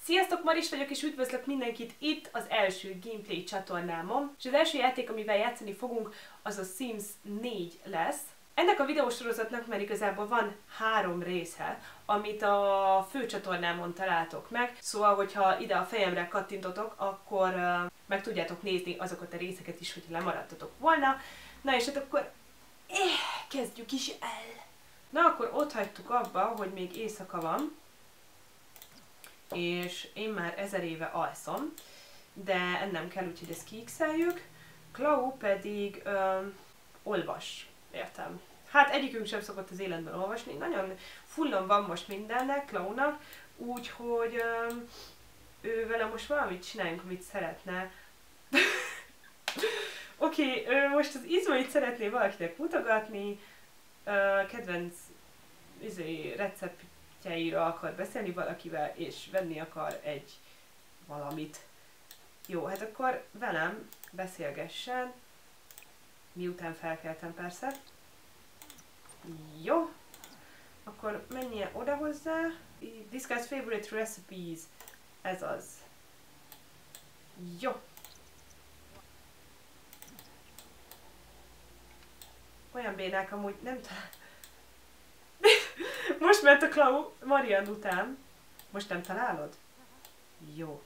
Sziasztok, Maris vagyok, és üdvözlök mindenkit itt az első gameplay csatornámon. És az első játék, amivel játszani fogunk, az a Sims 4 lesz. Ennek a videósorozatnak már igazából van 3 része, amit a fő csatornámon találtok meg. Szóval, hogyha ide a fejemre kattintotok, akkor meg tudjátok nézni azokat a részeket is, hogy lemaradtatok volna. Na és hát akkor kezdjük is el! Na akkor ott hagytuk abba, hogy még éjszaka van, és én már 1000 éve alszom, de ennem kell, úgyhogy ezt kiixeljük. Clau pedig olvas, értem. Hát egyikünk sem szokott az életben olvasni, nagyon fullon van most mindennek, Klaunak, úgyhogy ő vele most valamit csináljunk, amit szeretne. Oké, most az izmait szeretné valakinek mutogatni, kedvenc receptjeira akar beszélni valakivel, és venni akar egy valamit. Jó, hát akkor velem beszélgessen, miután felkeltem persze. Jó, akkor menjél oda hozzá. Discuss favorite recipes. Ez az. Jó. Olyan bénák amúgy nem talál. Most ment a Clau Marian után. Most nem találod? Jó.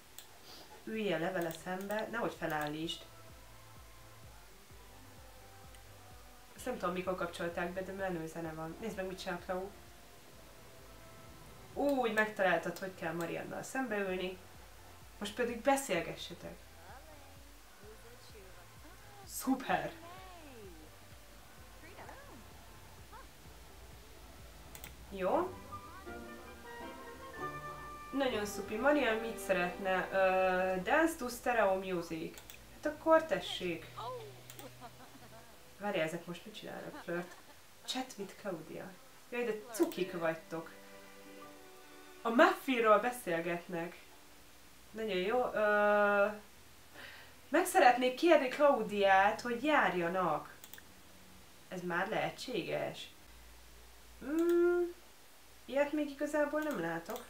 Üljél le vele szembe, nehogy felállítsd. Ezt nem tudom mikor kapcsolták be, de menő zene van. Nézd meg mit csinál Clau. Úgy megtaláltad, hogy kell Mariannal szembeülni. Most pedig beszélgessetek. Szuper! Jó. Nagyon szupi. Marian mit szeretne? Dance to stereo music. Hát akkor tessék. Várjál, ezek most mit csinálnak, Flirt? Chat with Claudia. Jaj, de cukik vagytok. A Muffyról beszélgetnek. Nagyon jó. Meg szeretnék kérni Claudiát, hogy járjanak. Ez már lehetséges. Ilyet még igazából nem látok.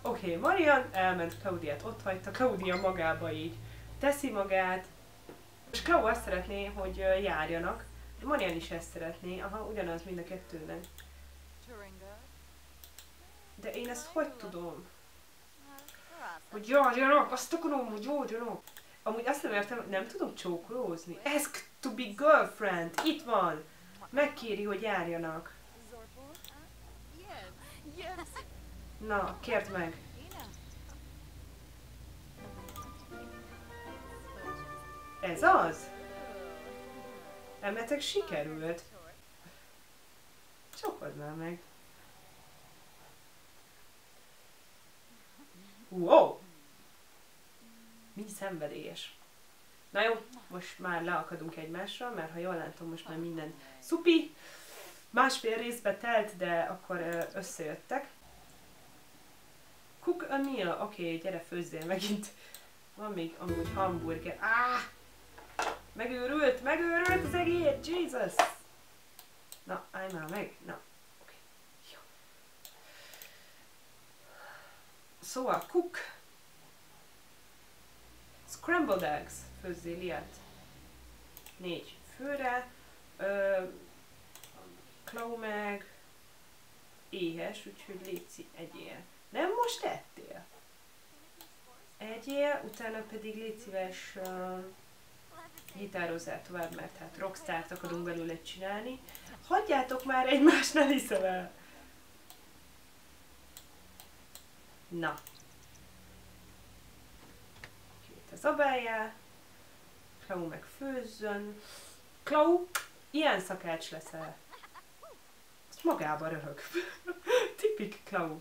Oké, Marian elment, Claudiát ott hagyta, Claudia magába így teszi magát. És Clau azt szeretné, hogy járjanak. Marian is ezt szeretné, aha, ugyanaz mind a kettőnek. De én ezt hogy tudom? Hogy járjanak, azt akarom, hogy járjanak. Amúgy azt nem értem, nem tudom csókolózni. Ask to be girlfriend, itt van. Megkéri, hogy járjanak. Na, kérd meg. Ez az? Emetek sikerült. Csókold már meg. Wow! Mi szenvedélyes. Na jó, most már leakadunk egymásra, mert ha jól látom, most már minden szupi. Másfél részbe telt, de akkor összejöttek. Cook a meal. Oké, gyere főzzél megint. Van még amúgy hamburger. Megőrült az egész! Jesus! Na, állj már meg! Na, oké. Jó. Szóval, cook. Scrambled eggs. Főzzél ilyet. 4 főre. Clau meg éhes, úgyhogy létszik egyél. Nem most ettél? Egyél, utána pedig légy szíves gitározzál tovább, mert hát rockstart akarunk belőle csinálni. Hagyjátok már egymást, ne hiszem el! Na. Két az abáljál. Clau meg főzzön. Clau, ilyen szakács leszel. Azt magába röhög. Tipik Clau.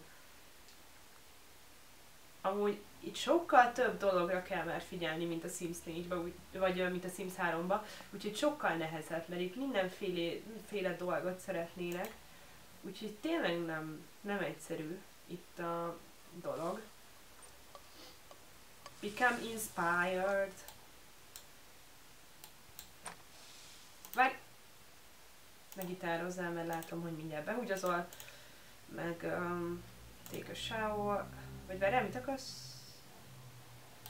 Amúgy itt sokkal több dologra kell már figyelni, mint a Sims 4-ben, vagy mint a Sims 3-ba, úgyhogy sokkal nehezebb, mert itt mindenféle dolgot szeretnének, úgyhogy tényleg nem egyszerű itt a dolog. Become inspired. Várj! ne gitározzál, mert látom, hogy mindjárt behugyazol. Meg take a shower. Vagy várjál, mit akarsz?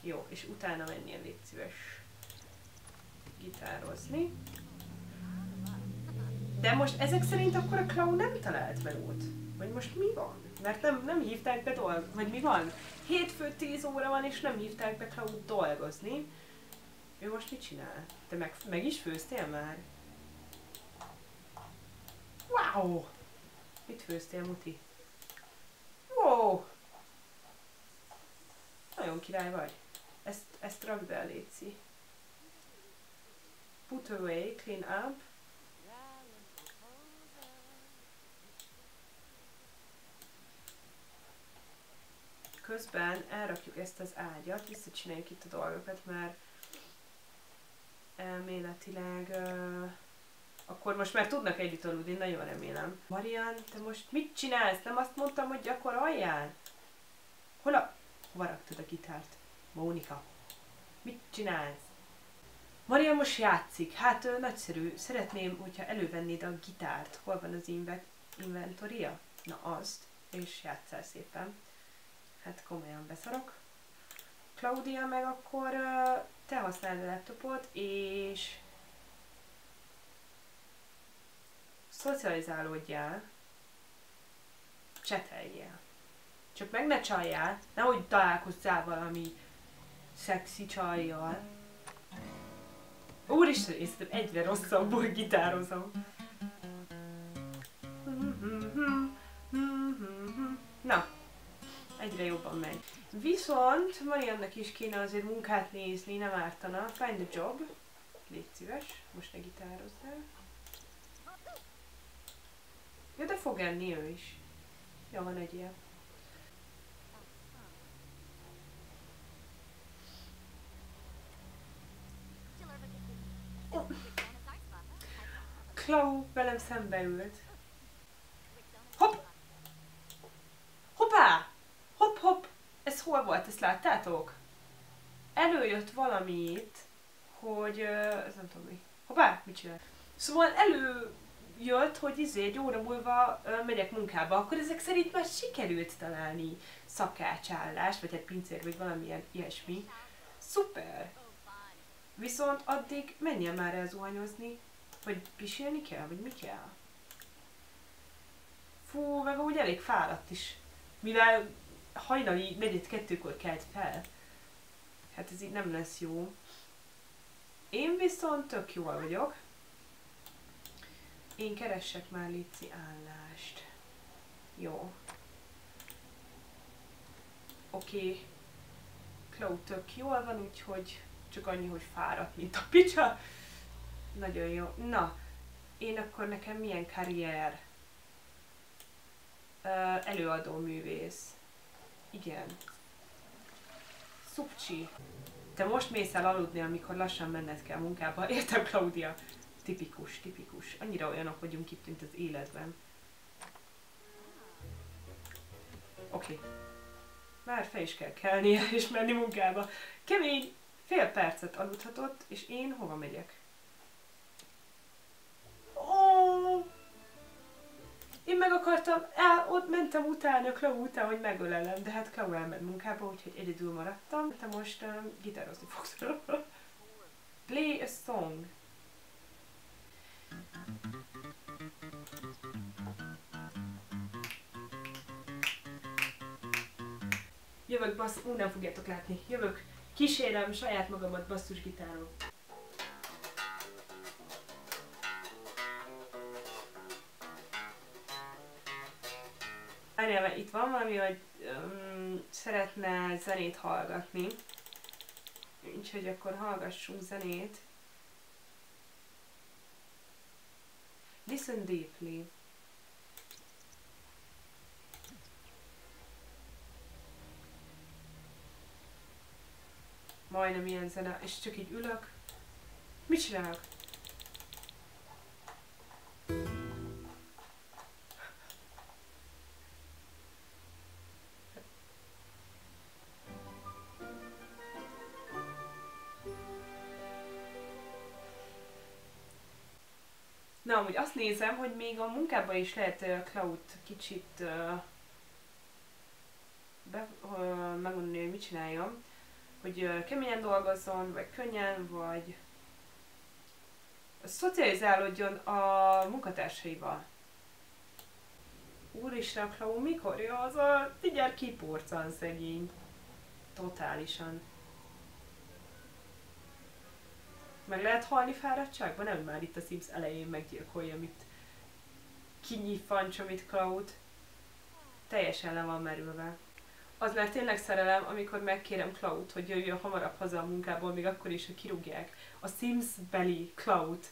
Jó, és utána menjél, légy szíves gitározni. De most ezek szerint akkor a Cloud nem talált melót? Vagy most mi van? Mert nem hívták be dolgozni, vagy mi van? Hétfő 10 óra van, és nem hívták be Cloud dolgozni. Ő most mit csinál? Te meg is főztél már? Wow! Mit főztél, Muti? Wow! Nagyon király vagy. Ezt rakd be, léci. Put away, clean up. Közben elrakjuk ezt az ágyat, visszacsináljuk itt a dolgokat, mert elméletileg akkor most már tudnak együtt aludni, nagyon remélem. Marian, te most mit csinálsz? Nem azt mondtam, hogy gyakoroljál? Hova raktad a gitárt? Mónika, mit csinálsz? Marian most játszik. Hát nagyszerű. Szeretném, hogyha elővennéd a gitárt. Hol van az inventoria? Na azt. És játsszál szépen. Hát komolyan beszarok. Claudia, meg akkor te használd a laptopot, és szocializálódjál. Cseteljél. Csak meg ne csaljál, nehogy találkozzál valami szexi csajjal. Úristen, én szerintem egyre rosszabbul gitározom. Na, egyre jobban megy. Viszont Mariannak is kéne azért munkát nézni, nem ártana. Find a job. Légy szíves, most ne gitározzál. Ja, de fog enni ő is. Ja, van egy ilyen. Clau velem szembe ült. Hopp! Hoppá! Hopp, hopp! Ez hol volt? Ezt láttátok? Előjött valamit, hogy... ez nem tudom mi. Hoppá! Mit csinál? Szóval előjött, hogy egy óra múlva megyek munkába, akkor ezek szerint már sikerült találni szakácsállást, vagy hát pincér, vagy valamilyen ilyesmi. Szuper! Viszont addig menjen már el zuhanyozni, vagy pisilni kell, vagy mi kell? Fú, meg úgy elég fáradt is. Mivel hajnali 4:02-kor kelt fel. Hát ez így nem lesz jó. Én viszont tök jól vagyok. Én keressek már léci állást. Jó. Oké. Cloud tök jól van, úgyhogy csak annyi, hogy fáradt, mint a picsa. Nagyon jó. Na, én akkor nekem milyen karrier? Előadó művész. Igen. Szupcsi. Te most mész el aludni, amikor lassan menned kell munkába. Értem, Claudia? Tipikus, tipikus. Annyira olyanok vagyunk itt, mint az életben. Oké. Már fel is kell kelnie és menni munkába. Kemény, fél percet aludhatott, és én hova megyek? Én meg akartam, ott mentem utána a Clau után, hogy megölelem, de hát Clau elment munkába, úgyhogy egyedül maradtam. Te most gitározni fogsz. Play a song. Jövök, nem fogjátok látni. Jövök, kísérem saját magamat basszusgitáron. Várjál, itt van valami, hogy szeretne zenét hallgatni. Úgyhogy akkor hallgassunk zenét. Listen deeply. Majdnem ilyen zene, és csak így ülök. Mit csinálok? Na, amúgy azt nézem, hogy még a munkában is lehet Cloud kicsit megmondani, hogy mit csináljon. Hogy keményen dolgozzon, vagy könnyen, vagy szocializálódjon a munkatársaival. Úristen, Cloud mikor jön az a mindjárt kipurcan szegény. Totálisan. Meg lehet halni fáradtságban? Nem, már itt a Sims elején meggyilkolja, mit kinyifancsom itt Cloud. Teljesen le van merülve. Az már tényleg szerelem, amikor megkérem Cloud, hogy jöjjön hamarabb haza a munkából, még akkor is, hogy kirúgják a Sims beli Cloud.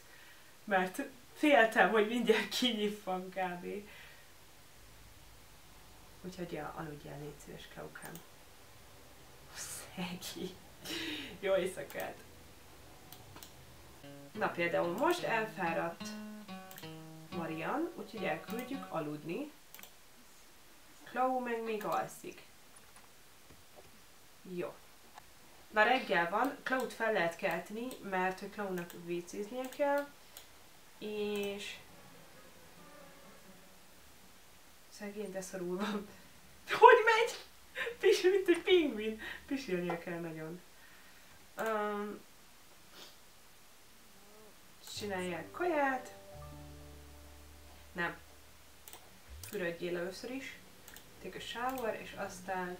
Mert féltem, hogy mindjárt kinyifan kb. Úgyhogy ja, aludjál, légy szíves, Klaukám. Szegi. Jó éjszakát! Na például most elfáradt Marian, úgyhogy elküldjük aludni. Klau meg még alszik. Jó. Na reggel van, Cloud fel lehet kelteni, mert hogy Cloudnak vécéznie kell, és szegény, de szarul van. Hogy megy? Pisil, mint egy pingvin. Pisilnie kell nagyon. Csinálják kaját. Nem. Fürödjél először is. Take a shower, és aztán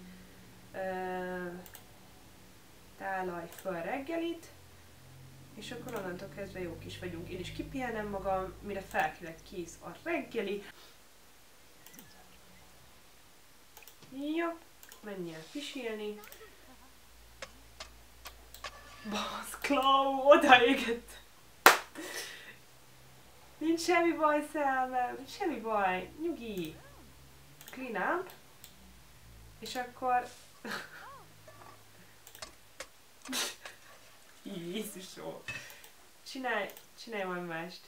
tálalj föl reggelit. És akkor onnantól kezdve jók is vagyunk. Én is kipihenem magam, mire felkelek, kész a reggeli. Jó, menjél pisilni. Basz, Klau, odaégett. Nincs semmi baj, Szelmem, semmi baj, nyugi. Clean up. És akkor... Jézusom. Csinálj majd mást.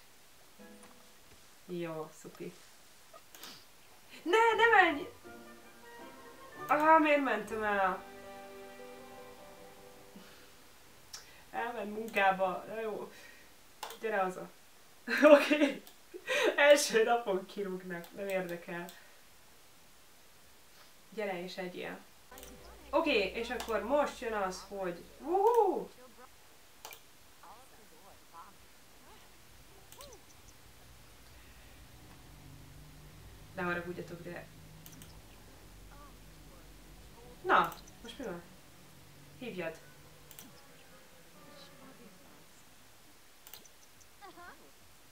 Jó, szupi. Ne menj! Miért mentem el? Elment munkába. Jó. Gyere haza. Oké. Első napon kirúgnak. Nem érdekel. Gyere és egyél. Oké, és akkor most jön az, hogy... Woohoo! Ne haragudjatok, de... Na, most mi van? Hívjad.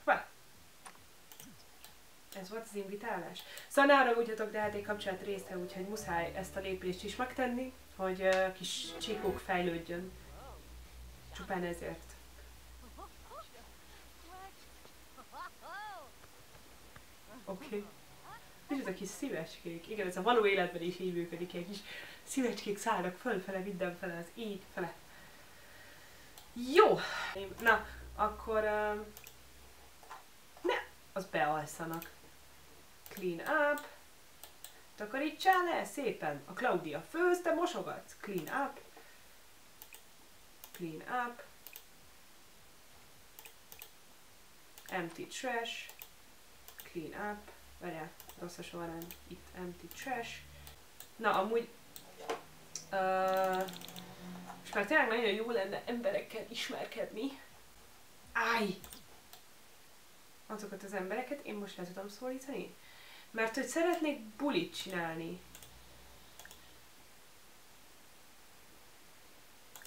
Hoppá. Ez volt az invitálás. Szóval ne haragudjatok, de hát egy kapcsolat része, úgyhogy muszáj ezt a lépést is megtenni, hogy kis csíkók fejlődjön. Csupán ezért. Oké. És ez a kis szívecskék. Igen, ez a való életben is így működik, egy kis szívecskék szállnak fölfele, mindenfele, az ég fele. Jó! Na, akkor... ne! Az bealszanak. Clean up. Takarítsál le szépen. A Claudia főz, te mosogatsz. Clean up. Clean up. Empty trash. Clean up. Várjál, rossz a sorrend. Itt empty trash. Na, amúgy... és már tényleg nagyon jó lenne emberekkel ismerkedni. Áj! Azokat az embereket én most le tudom szólítani? Mert hogy szeretnék bulit csinálni.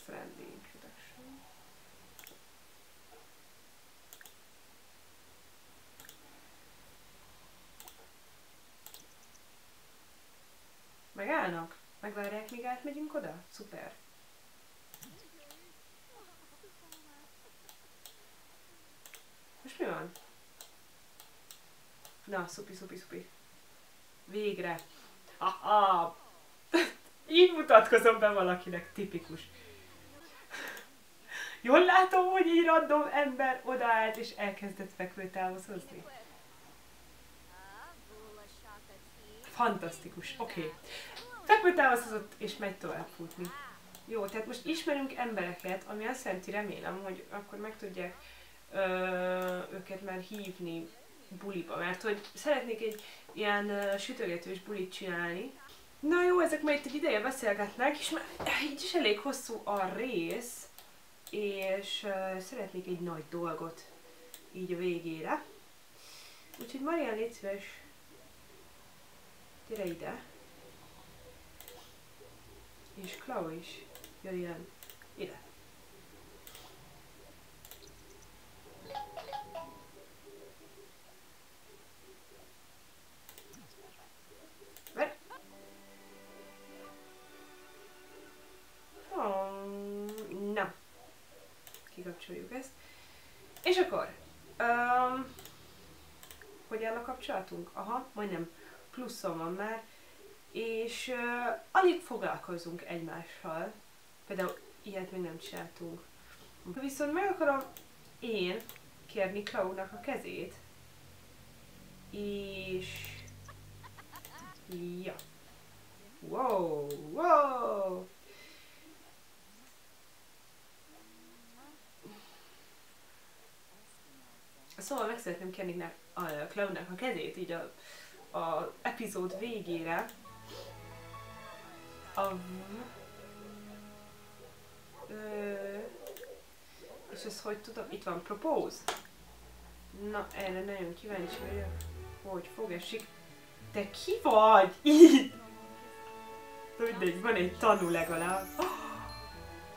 Friendly introduction. Megállnak? Megvárják, míg átmegyünk oda? Szuper. Most mi van? Na, szupi. Végre. Haha! Így mutatkozom be valakinek, tipikus. Jól látom, hogy így random ember odaállt és elkezdett fekvőtához hozni. Fantasztikus, oké. Fekvőtához hozott és megy tovább futni. Jó, tehát most ismerünk embereket, ami azt jelenti, remélem, hogy akkor meg tudják őket már hívni buliba, mert hogy szeretnék egy ilyen sütögetős bulit csinálni. Na jó, ezek már itt egy ideje beszélgetnek, és már így is elég hosszú a rész, és szeretnék egy nagy dolgot így a végére. Úgyhogy Marian, légy szíves, gyere ide. És Clau is jöjjön ide. Na, kikapcsoljuk ezt. És akkor, hogy áll a kapcsolatunk? Aha, majdnem pluszon van már. És alig foglalkozunk egymással. Például ilyet még nem csináltunk. Viszont meg akarom én kérni Clau-nak a kezét. És... ja. Wow, wow! Szóval meg szeretném kérni a Clau-nak a kezét így a epizód végére. És ezt hogy tudom? Itt van propose. Na, erre nagyon kíváncsi vagyok, hogy fog esik. Te ki vagy? Így! Mindegy, van egy tanú legalább. Oh,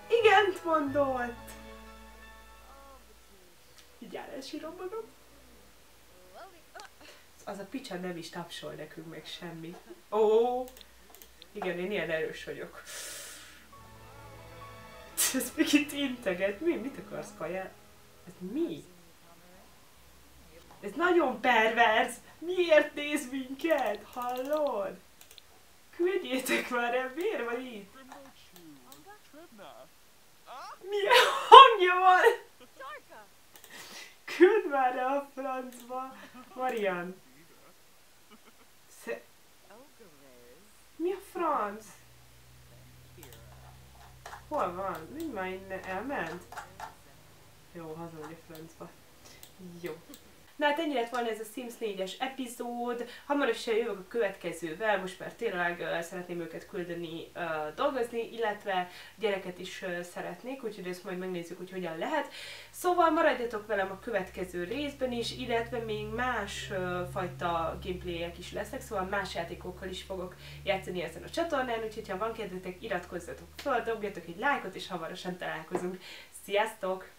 igent mondott! Mindjárt elsírom magam. Az a picsa nem is tapsol nekünk meg semmi. Ó! Igen, én ilyen erős vagyok. Ez még itt integet. Mit akarsz, kaját? Ez mi? Ez nagyon perverz! Miért néz minket? Hallod? Küldjétek már el, miért van itt? Milyen hangja van? Küld már el a francba! Marian! Mi a franc? Hol van? Mind már innen elment? Jó, hazamegy a francba. Jó. Na hát ennyi lett volna ez a Sims 4-es epizód. Hamarosan jövök a következővel, most már tényleg szeretném őket küldeni dolgozni, illetve gyereket is szeretnék, úgyhogy ezt majd megnézzük, hogy hogyan lehet. Szóval maradjatok velem a következő részben is, illetve még más fajta gameplayek is lesznek, szóval más játékokkal is fogok játszani ezen a csatornán, úgyhogy ha van kedvetek, iratkozzatok fel, dobjatok egy lájkot, és hamarosan találkozunk. Sziasztok!